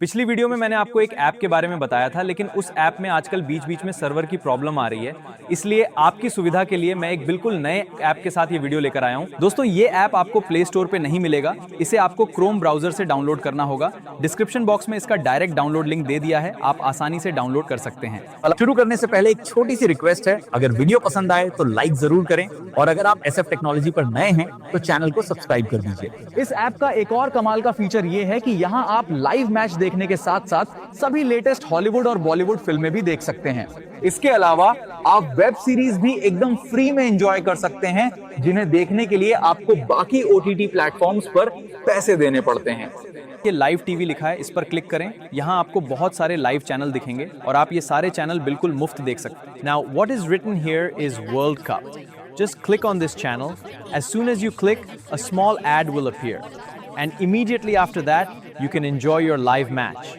पिछली वीडियो में मैंने आपको एक ऐप के बारे में बताया था, लेकिन उस ऐप में आजकल बीच बीच में सर्वर की प्रॉब्लम आ रही है। इसलिए आपकी सुविधा के लिए मैं एक बिल्कुल नए ऐप के साथ ये वीडियो लेकर आया हूं। दोस्तों, ये ऐप आपको प्ले स्टोर पे नहीं मिलेगा, इसे आपको क्रोम ब्राउजर से डाउनलोड करना होगा। डिस्क्रिप्शन बॉक्स में इसका डायरेक्ट डाउनलोड लिंक दे दिया है, आप आसानी से डाउनलोड कर सकते हैं। शुरू करने से पहले एक छोटी सी रिक्वेस्ट है, अगर वीडियो पसंद आए तो लाइक जरूर करें और अगर आप SF टेक्नोलॉजी पर नए हैं तो चैनल को सब्सक्राइब कर दीजिए। इस ऐप का एक और कमाल का फीचर ये है कि यहाँ आप लाइव मैच देखने के साथ साथ सभी लेटेस्ट हॉलीवुड और बॉलीवुड फिल्में भी देख सकते हैं। इसके अलावा आप वेब सीरीज भी एकदम फ्री में एंजॉय कर सकते हैं, जिन्हें देखने के लिए आपको बाकी OTT प्लेटफॉर्म्स पर पैसे देने पड़ते हैं। ये लाइव टीवी लिखा है, इस पर क्लिक करें। यहाँ आपको बहुत सारे लाइव चैनल दिखेंगे और आप ये सारे चैनल बिल्कुल मुफ्त देख सकते हैं। Now what is written here is world cup. Just click on this channel. As soon as you click, a small ad will appear. And immediately after that, you can enjoy your live match.